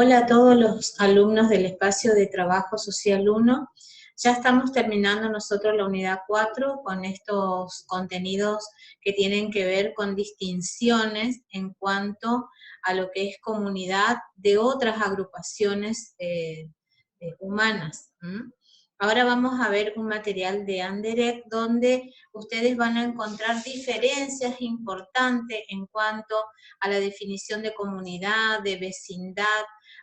Hola a todos los alumnos del espacio de trabajo social 1. Ya estamos terminando nosotros la unidad 4 con estos contenidos que tienen que ver con distinciones en cuanto a lo que es comunidad de otras agrupaciones humanas. Ahora vamos a ver un material de Anderek donde ustedes van a encontrar diferencias importantes en cuanto a la definición de comunidad, de vecindad,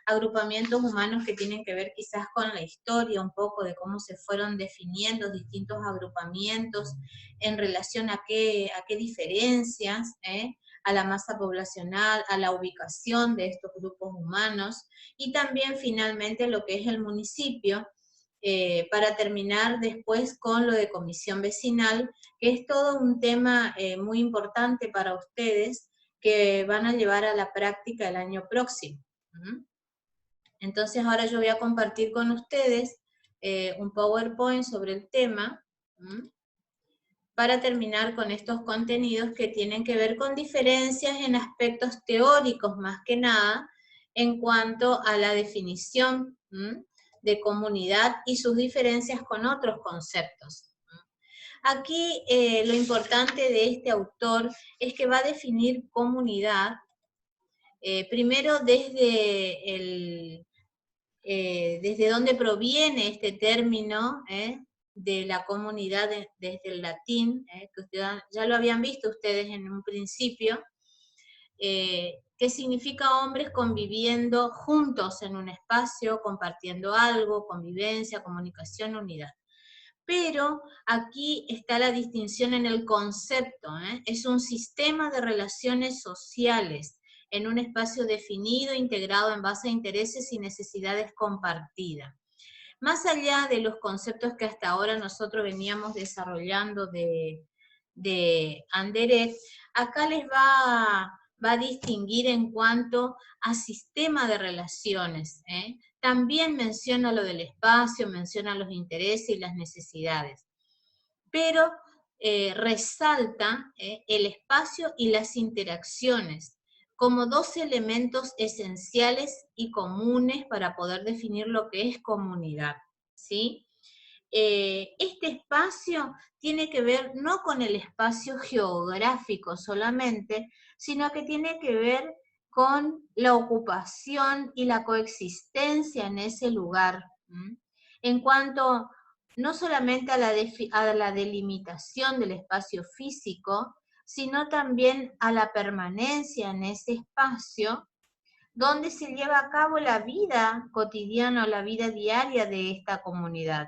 agrupamientos humanos que tienen que ver quizás con la historia, un poco de cómo se fueron definiendo distintos agrupamientos en relación a qué diferencias, a la masa poblacional, a la ubicación de estos grupos humanos, y también finalmente lo que es el municipio, para terminar después con lo de comisión vecinal, que es todo un tema muy importante para ustedes que van a llevar a la práctica el año próximo. Entonces ahora yo voy a compartir con ustedes un PowerPoint sobre el tema, para terminar con estos contenidos que tienen que ver con diferencias en aspectos teóricos más que nada, en cuanto a la definición de comunidad y sus diferencias con otros conceptos. Aquí lo importante de este autor es que va a definir comunidad, primero desde dónde proviene este término de la comunidad, desde el latín, que ya lo habían visto ustedes en un principio, que significa hombres conviviendo juntos en un espacio, compartiendo algo, convivencia, comunicación, unidad. Pero aquí está la distinción en el concepto, es un sistema de relaciones sociales en un espacio definido, integrado en base a intereses y necesidades compartidas. Más allá de los conceptos que hasta ahora nosotros veníamos desarrollando de Anderek, acá les va a distinguir en cuanto a sistema de relaciones. También menciona lo del espacio, menciona los intereses y las necesidades, pero resalta el espacio y las interacciones como dos elementos esenciales y comunes para poder definir lo que es comunidad, ¿sí? Este espacio tiene que ver no con el espacio geográfico solamente, sino que tiene que ver con la ocupación y la coexistencia en ese lugar. En cuanto no solamente a la delimitación del espacio físico, sino también a la permanencia en ese espacio donde se lleva a cabo la vida cotidiana o la vida diaria de esta comunidad,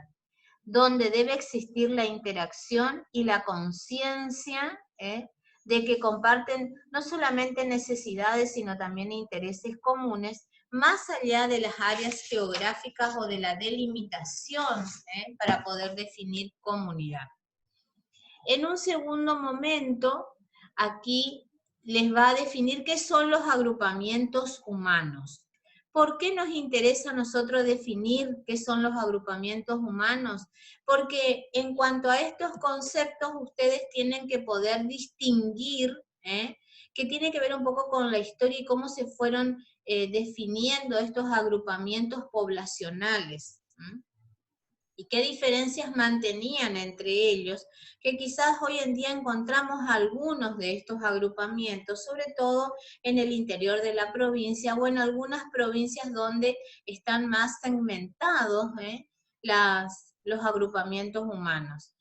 donde debe existir la interacción y la conciencia de que comparten no solamente necesidades, sino también intereses comunes, más allá de las áreas geográficas o de la delimitación, para poder definir comunidad. En un segundo momento, aquí les va a definir qué son los agrupamientos humanos. ¿Por qué nos interesa a nosotros definir qué son los agrupamientos humanos? Porque en cuanto a estos conceptos, ustedes tienen que poder distinguir, que tiene que ver un poco con la historia y cómo se fueron definiendo estos agrupamientos poblacionales. Y qué diferencias mantenían entre ellos, que quizás hoy en día encontramos algunos de estos agrupamientos, sobre todo en el interior de la provincia o en algunas provincias donde están más segmentados los agrupamientos humanos.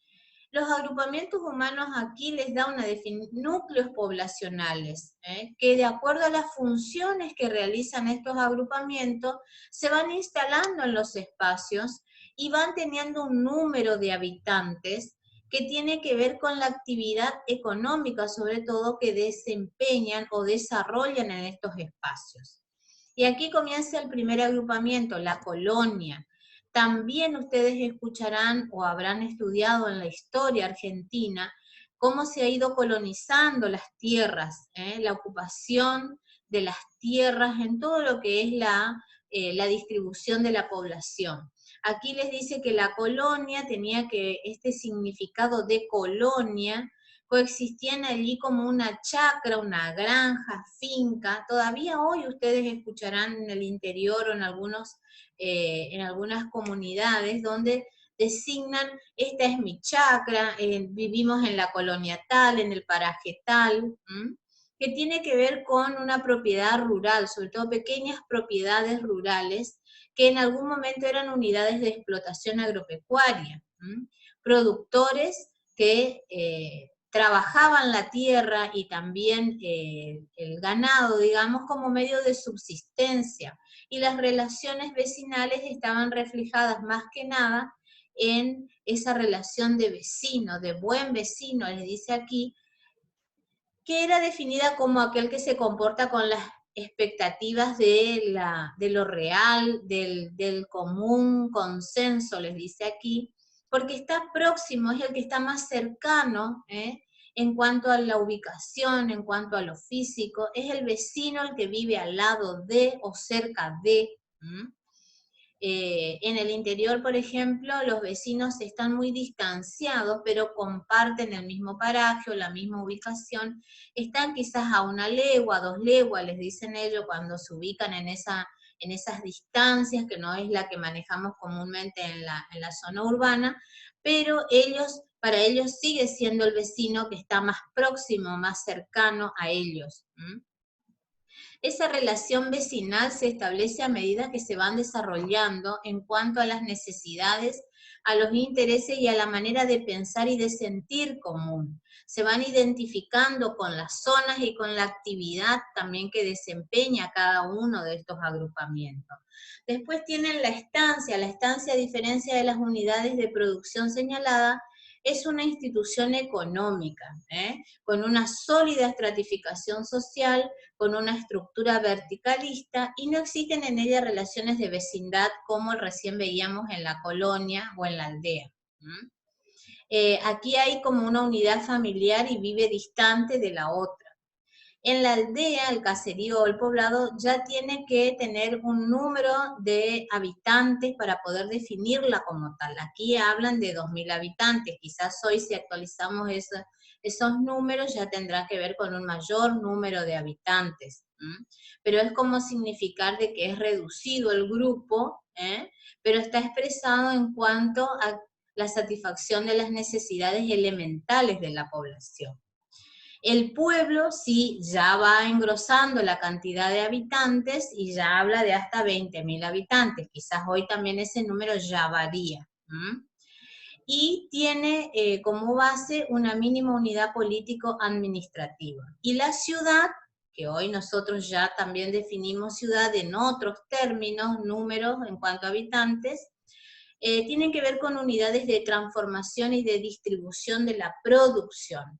Los agrupamientos humanos aquí les da una definición, núcleos poblacionales, que de acuerdo a las funciones que realizan estos agrupamientos, se van instalando en los espacios y van teniendo un número de habitantes que tiene que ver con la actividad económica, sobre todo, que desempeñan o desarrollan en estos espacios. Y aquí comienza el primer agrupamiento, la colonia. También ustedes escucharán o habrán estudiado en la historia argentina cómo se ha ido colonizando las tierras, la ocupación de las tierras en todo lo que es la distribución de la población. Aquí les dice que la colonia tenía este significado de colonia, coexistían allí como una chacra, una granja, finca. Todavía hoy ustedes escucharán en el interior o en algunas comunidades donde designan, esta es mi chacra, vivimos en la colonia tal, en el paraje tal, que tiene que ver con una propiedad rural, sobre todo pequeñas propiedades rurales, que en algún momento eran unidades de explotación agropecuaria, productores que trabajaban la tierra y también el ganado, digamos, como medio de subsistencia, y las relaciones vecinales estaban reflejadas más que nada en esa relación de vecino, de buen vecino, les dice aquí, que era definida como aquel que se comporta con las expectativas de lo real, del común consenso, les dice aquí, porque está próximo, es el que está más cercano, en cuanto a la ubicación, en cuanto a lo físico, es el vecino el que vive al lado de o cerca de. En el interior, por ejemplo, los vecinos están muy distanciados, pero comparten el mismo paraje o la misma ubicación, están quizás a 1 legua, 2 leguas, les dicen ellos, cuando se ubican en esas distancias, que no es la que manejamos comúnmente en la zona urbana, pero para ellos sigue siendo el vecino que está más próximo, más cercano a ellos. Esa relación vecinal se establece a medida que se van desarrollando en cuanto a las necesidades, a los intereses y a la manera de pensar y de sentir común. Se van identificando con las zonas y con la actividad también que desempeña cada uno de estos agrupamientos. Después tienen la estancia, a diferencia de las unidades de producción señalada, es una institución económica, con una sólida estratificación social, con una estructura verticalista, y no existen en ella relaciones de vecindad como recién veíamos en la colonia o en la aldea. Aquí hay como una unidad familiar y vive distante de la otra. En la aldea, el caserío o el poblado ya tiene que tener un número de habitantes para poder definirla como tal. Aquí hablan de 2.000 habitantes, quizás hoy si actualizamos esos números ya tendrá que ver con un mayor número de habitantes. Pero es como significar de que es reducido el grupo, pero está expresado en cuanto a la satisfacción de las necesidades elementales de la población. El pueblo sí ya va engrosando la cantidad de habitantes y ya habla de hasta 20.000 habitantes. Quizás hoy también ese número ya varía. Y tiene como base una mínima unidad político-administrativa. Y la ciudad, que hoy nosotros ya también definimos ciudad en otros términos, números en cuanto a habitantes, tienen que ver con unidades de transformación y de distribución de la producción,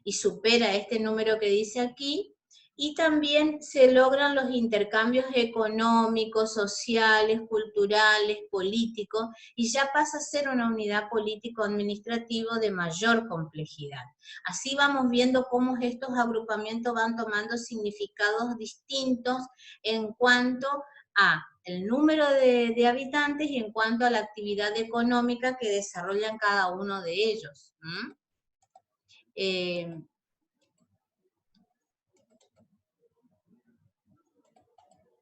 y supera este número que dice aquí, y también se logran los intercambios económicos, sociales, culturales, políticos, y ya pasa a ser una unidad político-administrativo de mayor complejidad. Así vamos viendo cómo estos agrupamientos van tomando significados distintos en cuanto a el número de habitantes y en cuanto a la actividad económica que desarrollan cada uno de ellos.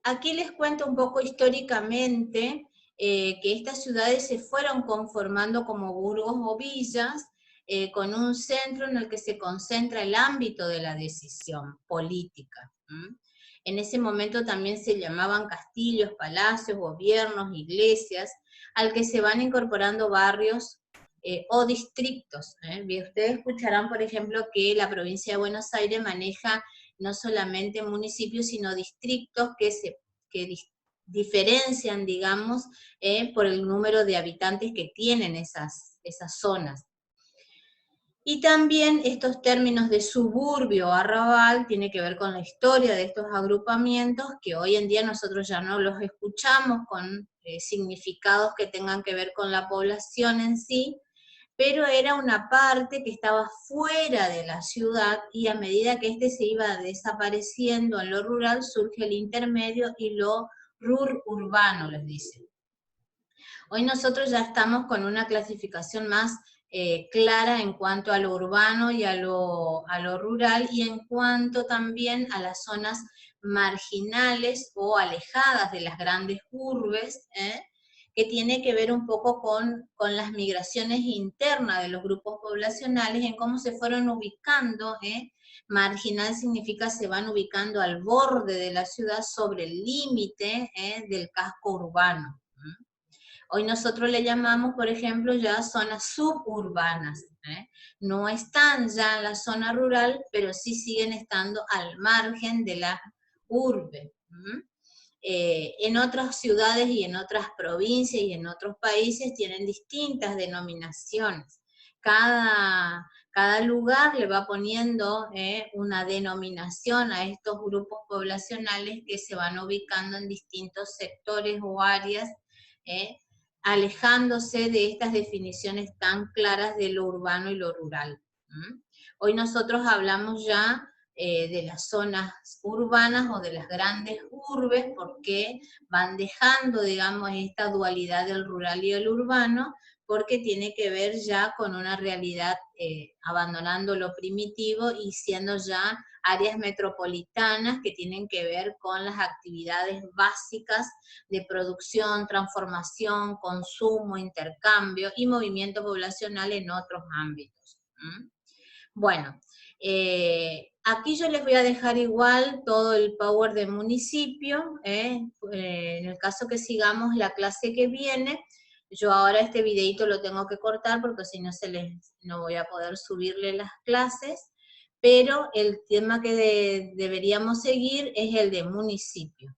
Aquí les cuento un poco históricamente que estas ciudades se fueron conformando como burgos o villas, con un centro en el que se concentra el ámbito de la decisión política. En ese momento también se llamaban castillos, palacios, gobiernos, iglesias, al que se van incorporando barrios o distritos. Ustedes escucharán, por ejemplo, que la provincia de Buenos Aires maneja no solamente municipios, sino distritos que diferencian, digamos, por el número de habitantes que tienen esas zonas. Y también estos términos de suburbio o arrabal tiene que ver con la historia de estos agrupamientos, que hoy en día nosotros ya no los escuchamos con significados que tengan que ver con la población en sí, pero era una parte que estaba fuera de la ciudad, y a medida que este se iba desapareciendo en lo rural, surge el intermedio y lo urbano, les dicen. Hoy nosotros ya estamos con una clasificación más clara en cuanto a lo urbano y a lo rural, y en cuanto también a las zonas marginales o alejadas de las grandes urbes, que tiene que ver un poco con las migraciones internas de los grupos poblacionales, en cómo se fueron ubicando. Marginal significa se van ubicando al borde de la ciudad, sobre el límite del casco urbano. Hoy nosotros le llamamos, por ejemplo, ya zonas suburbanas. No están ya en la zona rural, pero sí siguen estando al margen de la urbe. En otras ciudades y en otras provincias y en otros países tienen distintas denominaciones. Cada lugar le va poniendo una denominación a estos grupos poblacionales que se van ubicando en distintos sectores o áreas, alejándose de estas definiciones tan claras de lo urbano y lo rural. Hoy nosotros hablamos ya de las zonas urbanas o de las grandes urbes, porque van dejando, digamos, esta dualidad del rural y el urbano, porque tiene que ver ya con una realidad, abandonando lo primitivo y siendo ya áreas metropolitanas que tienen que ver con las actividades básicas de producción, transformación, consumo, intercambio y movimiento poblacional en otros ámbitos. Bueno, aquí yo les voy a dejar igual todo el power del municipio, en el caso que sigamos la clase que viene. Yo ahora este videito lo tengo que cortar porque si no no voy a poder subirle las clases, pero el tema que deberíamos seguir es el de municipio.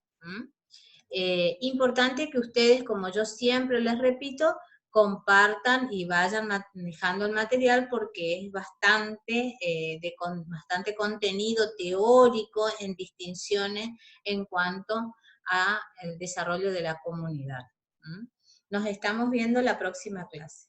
Importante que ustedes, como yo siempre les repito, compartan y vayan manejando el material, porque es bastante, bastante contenido teórico en distinciones en cuanto al desarrollo de la comunidad. Nos estamos viendo la próxima clase.